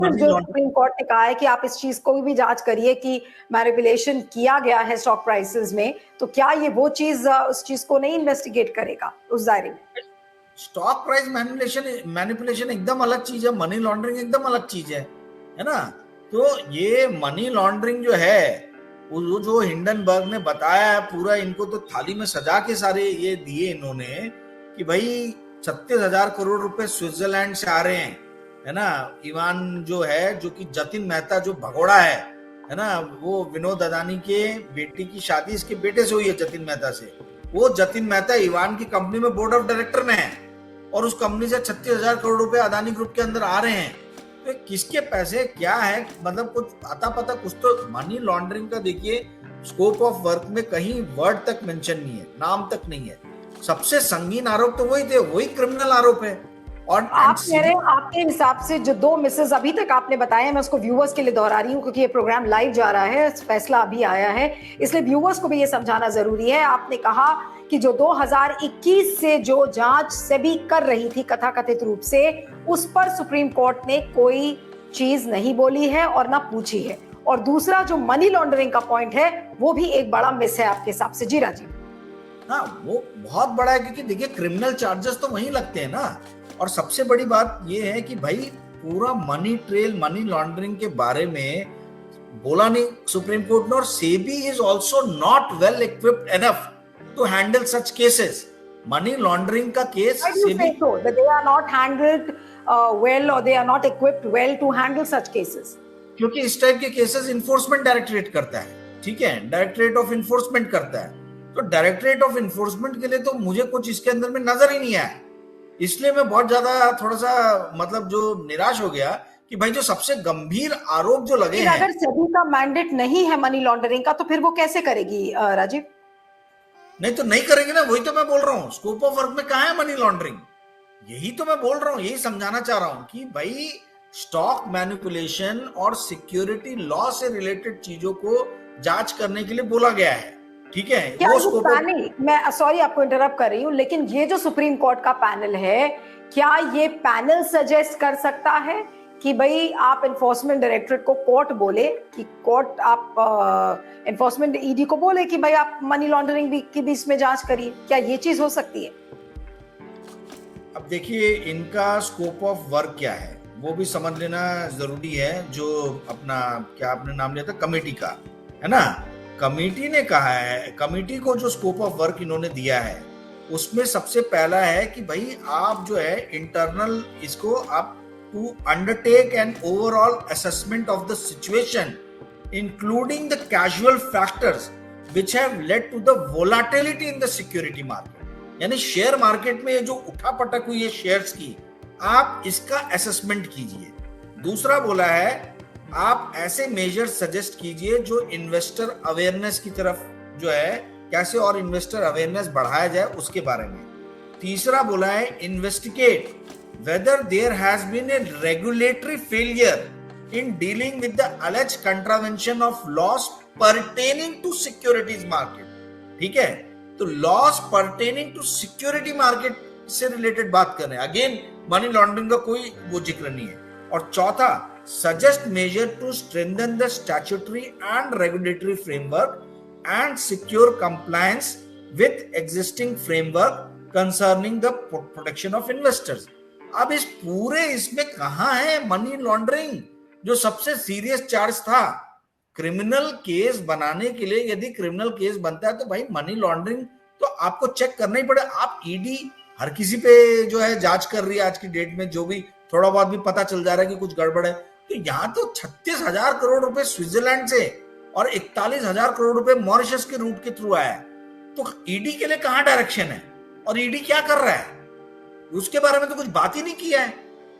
Money जो laundering. Supreme court ने कहा है कि आप इस चीज को भी जांच करिए कि मैनिपुलेशन किया गया है स्टॉक प्राइसेस में, तो क्या ये वो चीज उस चीज को नहीं इन्वेस्टिगेट करेगा उस दायरे में? स्टॉक प्राइस मैनिपुलेशन एकदम अलग चीज है, मनी लॉन्ड्रिंग एकदम अलग चीज है ना। तो ये मनी लॉन्ड्रिंग जो है, वो जो हिंडनबर्ग ने बताया पूरा, इनको तो थाली में सजा के सारे ये दिए इन्होंने कि भाई 36,000 करोड़ रुपए स्विट्जरलैंड से आ रहे हैं, है ना। इवान जो है, जो कि जतिन मेहता जो भगोड़ा है ना, वो विनोद अदानी के बेटी की शादी इसके बेटे से हुई है, जतिन मेहता से। वो जतिन मेहता इवान की कंपनी में बोर्ड ऑफ डायरेक्टर में है, और उस कंपनी से 36,000 करोड़ रुपए अदानी ग्रुप के अंदर आ रहे हैं। तो किसके पैसे क्या है, मतलब कुछ आता पता कुछ तो। मनी लॉन्ड्रिंग का देखिए स्कोप ऑफ वर्क में कहीं वर्ड तक मेंशन नहीं है, नाम तक नहीं है। सबसे संगीन आरोप तो वही थे, वही क्रिमिनल आरोप है। और आप कह रहे हैं आपके हिसाब से जो 2 मिसेस अभी तक आपने बताया, मैं उसको व्यूअर्स के लिए दोहरा रही हूँ क्योंकि ये प्रोग्राम लाइव जा रहा है, फैसला अभी आया है, इसलिए व्यूअर्स को भी ये समझाना जरूरी है। आपने कहा कि जो 2021 से जो जांच सेबी कर रही थी कथाकथित रूप से, उस पर सुप्रीम कोर्ट ने कोई चीज नहीं बोली है और ना पूछी है। और दूसरा जो मनी लॉन्ड्रिंग का पॉइंट है, वो भी एक बड़ा मिस है आपके हिसाब से। जी राजीव। हाँ, वो बहुत बड़ा है, क्योंकि देखिए क्रिमिनल चार्जेस तो वहीं लगते हैं ना। और सबसे बड़ी बात ये है कि भाई पूरा मनी ट्रेल, मनी लॉन्ड्रिंग के बारे में बोला नहीं सुप्रीम कोर्ट ने। और SEBI is also not well equipped enough to handle such cases. Money laundering का case SEBI they are not handled well or they are not equipped well to handle such cases, क्योंकि इस type के cases enforcement directorate करता है, ठीक है, directorate of enforcement करता है। तो डायरेक्टरेट ऑफ इन्फोर्समेंट के लिए तो मुझे कुछ इसके अंदर में नजर ही नहीं आया, इसलिए मैं बहुत ज्यादा थोड़ा सा मतलब जो निराश हो गया कि भाई जो सबसे गंभीर आरोप जो लगे हैं। अगर सेबी का मैंडेट नहीं है मनी लॉन्ड्रिंग का, तो फिर वो कैसे करेगी राजीव? नहीं तो नहीं करेंगे ना, वही तो मैं बोल रहा हूँ। स्कोप ऑफ वर्क में कहाँ है मनी लॉन्ड्रिंग, यही तो मैं बोल रहा हूँ, यही समझाना चाह रहा हूँ कि भाई स्टॉक मैनिपुलेशन और सिक्योरिटी लॉ से रिलेटेड चीजों को जांच करने के लिए बोला गया है, ठीक है। क्या वो पैनल, मैं सॉरी आपको इंटरप्ट कर रही हूँ, लेकिन ये जो सुप्रीम कोर्ट का पैनल है, क्या ये पैनल सजेस्ट कर सकता है कि भाई आप एनफोर्समेंट डायरेक्टरेट को कोर्ट बोले कि कोर्ट आप एनफोर्समेंट ईडी को बोले कि भाई आप मनी लॉन्ड्रिंग की भी इसमें जांच करिए? क्या ये चीज हो सकती है? अब देखिए इनका स्कोप ऑफ वर्क क्या है वो भी समझ लेना जरूरी है। जो अपना क्या आपने नाम लिया था कमेटी का, है ना, कमेटी ने कहा है, कमेटी को जो स्कोप ऑफ वर्क इन्होंने दिया है उसमें सबसे पहला है कि भाई आप जो है इंटरनल इसको आप to undertake an overall assessment of the situation including the casual factors which have led to the volatility in the security market। यानी शेयर मार्केट में जो उठापटक हुई है शेयर्स की, आप इसका असेसमेंट कीजिए। दूसरा बोला है आप ऐसे मेजर सजेस्ट कीजिए जो इन्वेस्टर अवेयरनेस की तरफ जो है, कैसे और इन्वेस्टर अवेयरनेस बढ़ाया जाए उसके बारे में। तीसरा बोला है investigate whether there has been a regulatory failure in dealing with the alleged contravention of laws pertaining to securities market। ठीक है, तो loss pertaining to security market से रिलेटेड बात कर रहे हैं। अगेन मनी लॉन्ड्रिंग का कोई वो जिक्र नहीं है। और चौथा, suggest measure to strengthen the statutory and regulatory framework and secure compliance with existing framework concerning the protection of investors. अब इस पूरे इसमें कहां है मनी लॉन्ड्रिंग, जो सबसे सीरियस चार्ज था। क्रिमिनल केस बनाने के लिए यदि क्रिमिनल केस बनता है तो भाई मनी लॉन्ड्रिंग तो आपको चेक करना ही पड़े। आप ईडी हर किसी पे जो है जांच कर रही है आज की डेट में, जो भी थोड़ा बहुत भी पता चल जा रहा है कि कुछ गड़बड़ है। तो यहाँ तो 36,000 करोड़ रुपए स्विट्जरलैंड से और 41,000 करोड़ रुपए मॉरिशस के रूट के थ्रू आया है। तो ईडी के लिए कहाँ डायरेक्शन है और ईडी क्या कर रहा है उसके बारे में तो कुछ बात ही नहीं किया है।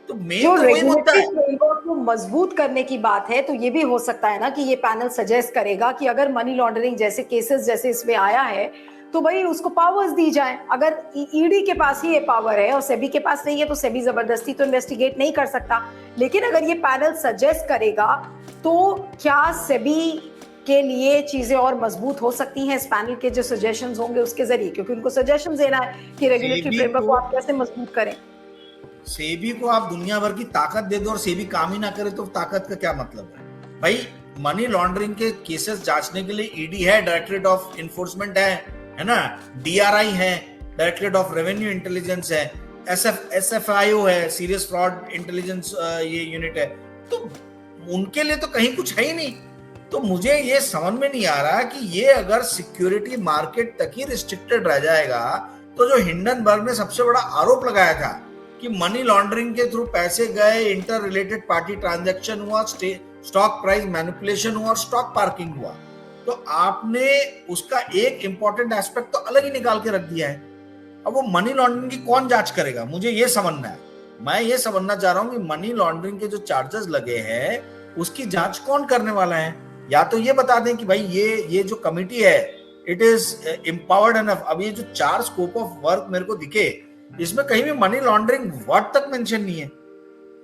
तो मेन तो वही मुद्दा है। फ्रेमवर्क को मजबूत करने की बात है, तो ये भी हो सकता है ना कि ये पैनल सजेस्ट करेगा कि अगर मनी लॉन्ड्रिंग जैसे केसेस जैसे इसमें आया है तो भाई उसको पावर्स दी जाए। अगर ईडी के पास ही ये पावर है और सेबी के पास नहीं है तो सेबी जबरदस्ती तो इन्वेस्टिगेट नहीं कर सकता। लेकिन अगर ये पैनल सजेस्ट करेगा तो क्या सेबी के लिए चीजें और मजबूत हो सकती हैं इस पैनल के जो सजेशंस होंगे उसके जरिए, क्योंकि उनको सजेशंस देना है कि रेगुलेटरी फ्रेमवर्क को आप कैसे मजबूत करें। सेबी को आप दुनिया भर की ताकत दे दो और सेबी काम ही ना करे तो ताकत का क्या मतलब है भाई? मनी लॉन्ड्रिंग के केसेस जांचने के लिए ईडी है, डायरेक्टरेट ऑफ इन्फोर्समेंट है ना, डीआरआई है, डायरेक्टरेट ऑफ रेवेन्यू इंटेलिजेंस है, एसएफआईओ है, सीरियस फ्रॉड इंटेलिजेंस ये यूनिट है। तो उनके लिए तो कहीं कुछ है ही नहीं। तो मुझे ये समझ में नहीं आ रहा कि ये अगर सिक्योरिटी मार्केट तक ही रिस्ट्रिक्टेड रह जाएगा तो जो हिंडनबर्ग ने सबसे बड़ा आरोप लगाया था कि मनी लॉन्ड्रिंग के थ्रू पैसे गए, इंटर रिलेटेड पार्टी ट्रांजैक्शन हुआ, स्टॉक प्राइस मैनिपुलेशन हुआ और स्टॉक पार्किंग हुआ, तो आपने उसका एक इंपॉर्टेंट एस्पेक्ट तो अलग ही निकाल के रख दिया है। अब वो मनी लॉन्ड्रिंग की कौन जांच करेगा, मुझे ये समझना है। मैं ये समझना चाह रहा हूं कि मनी लॉन्ड्रिंग के जो चार्जेस लगे हैं उसकी जांच कौन करने वाला है। या तो ये बता दें कि भाई ये जो कमिटी है इट इज एम्पावर्ड एनफ। अब ये जो 4 स्कोप ऑफ वर्क मेरे को दिखे इसमें कहीं भी मनी लॉन्ड्रिंग वर्ड तक मेंशन नहीं है,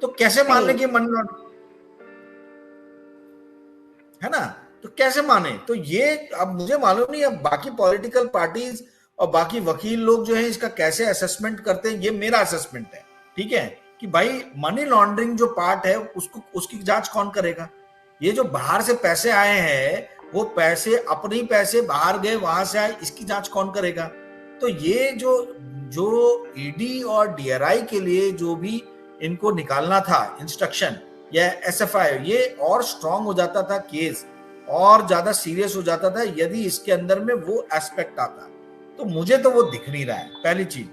तो कैसे मान लें कि मनी लॉन्ड्रिंग है ना? तो कैसे माने? तो ये अब मुझे मालूम नहीं, अब बाकी पॉलिटिकल पार्टीज और बाकी वकील लोग जो है इसका कैसे असेसमेंट करते हैं। ये मेरा असेसमेंट है, ठीक है, कि भाई मनी लॉन्ड्रिंग जो पार्ट है उसकी जांच कौन करेगा? ये जो बाहर से पैसे आए हैं वो पैसे अपने ही पैसे बाहर गए, वहां से आए, इसकी जांच कौन करेगा? तो ये जो ईडी और डीआरआई के लिए जो भी इनको निकालना था इंस्ट्रक्शन या एसएफआई, ये और स्ट्रांग हो जाता था केस, और ज्यादा सीरियस हो जाता था यदि इसके अंदर में वो एस्पेक्ट आता। तो मुझे तो वो दिख नहीं रहा है, पहली चीज।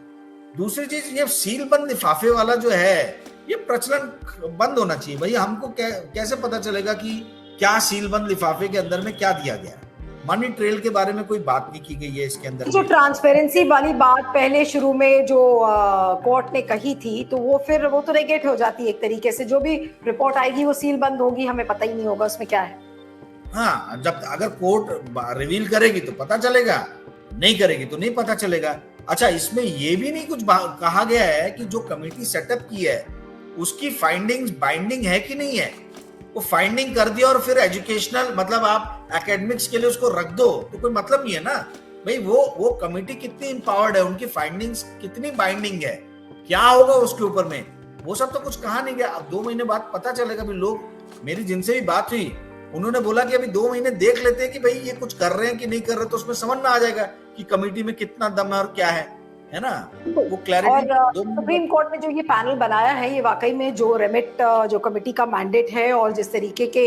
दूसरी चीज, ये सील बंद लिफाफे वाला जो है ये प्रचलन बंद होना चाहिए भाई। हमको कैसे पता चलेगा कि क्या सील बंद लिफाफे के अंदर में क्या दिया गया है? मनी ट्रेल के बारे में कोई बात नहीं की गई है इसके अंदर। जो ट्रांसपेरेंसी वाली बात पहले शुरू में जो कोर्ट ने कही थी, तो वो फिर वो तो नेगेट हो जाती है एक तरीके से। जो भी रिपोर्ट आएगी वो सील बंद होगी, हमें पता ही नहीं होगा उसमें क्या है। हाँ, जब अगर कोर्ट रिवील करेगी तो पता चलेगा, नहीं करेगी तो नहीं पता चलेगा। अच्छा, इसमें ये भी नहीं कुछ कहा गया है कि जो कमेटी सेटअप की है उसकी फाइंडिंग्स बाइंडिंग है कि नहीं है। वो फाइंडिंग कर दिया और फिर एजुकेशनल, मतलब आप एकेडमिक्स के लिए उसको रख दो तो कोई मतलब नहीं है ना भाई। वो कमेटी कितनी इंपावर्ड है, उनकी फाइंडिंग्स कितनी बाइंडिंग है, क्या होगा उसके ऊपर में, वो सब तो कुछ कहा नहीं गया। अब 2 महीने बाद पता चलेगा भी। लोग, मेरी जिनसे भी बात हुई उन्होंने बोला कि अभी 2 महीने देख लेते हैं कि भाई ये कुछ कर रहे हैं कि नहीं कर रहे, तो उसमें समझ में आ जाएगा कि कमेटी में कितना दम है और क्या है ना, वो क्लैरिटी। और सुप्रीम कोर्ट ने जो ये पैनल बनाया है, ये वाकई में जो रेमिट जो कमेटी का मैंडेट है और जिस तरीके के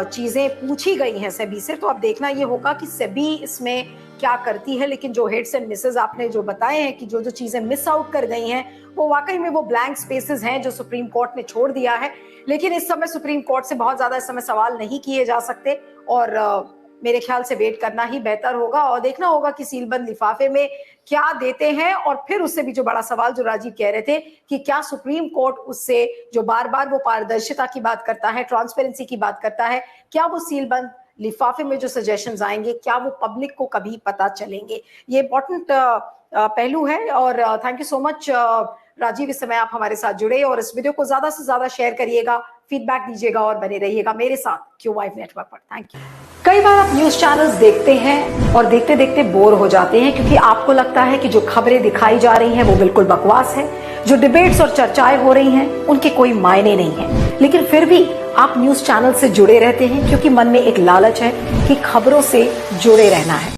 चीजें पूछी गई हैं सेबी से, तो अब देखना ये होगा कि सेबी इसमें क्या करती है। लेकिन जो हिट्स एंड मिसेस आपने जो बताए हैं कि जो जो चीजें मिस आउट कर गई हैं, वो वाकई में वो ब्लैंक स्पेसेस हैं जो सुप्रीम कोर्ट ने छोड़ दिया है। लेकिन इस समय सुप्रीम कोर्ट से बहुत ज्यादा इस समय सवाल नहीं किए जा सकते, और मेरे ख्याल से वेट करना ही बेहतर होगा और देखना होगा कि सीलबंद लिफाफे में क्या देते हैं। और फिर उससे भी जो बड़ा सवाल जो राजीव कह रहे थे कि क्या सुप्रीम कोर्ट उससे जो बार बार वो पारदर्शिता की बात करता है, ट्रांसपेरेंसी की बात करता है, क्या वो सीलबंद लिफाफे में जो सजेशंस आएंगे क्या वो पब्लिक को कभी पता चलेंगे? ये इंपॉर्टेंट पहलू है। और thank you so much Rajiv, इस समय आप हमारे साथ जुड़े और इस वीडियो को ज्यादा से ज्यादा शेयर करिएगा, फीडबैक दीजिएगा और बने रहिएगा मेरे साथ क्यू5 नेटवर्क पर। Thank you. कई बार आप न्यूज चैनल्स देखते हैं और देखते देखते बोर हो जाते हैं, क्योंकि आपको लगता है कि जो खबरें दिखाई जा रही हैं वो बिल्कुल बकवास है, जो डिबेट्स और चर्चाएं हो रही हैं उनके कोई मायने नहीं है। लेकिन फिर भी आप न्यूज चैनल से जुड़े रहते हैं क्योंकि मन में एक लालच है कि खबरों से जुड़े रहना है।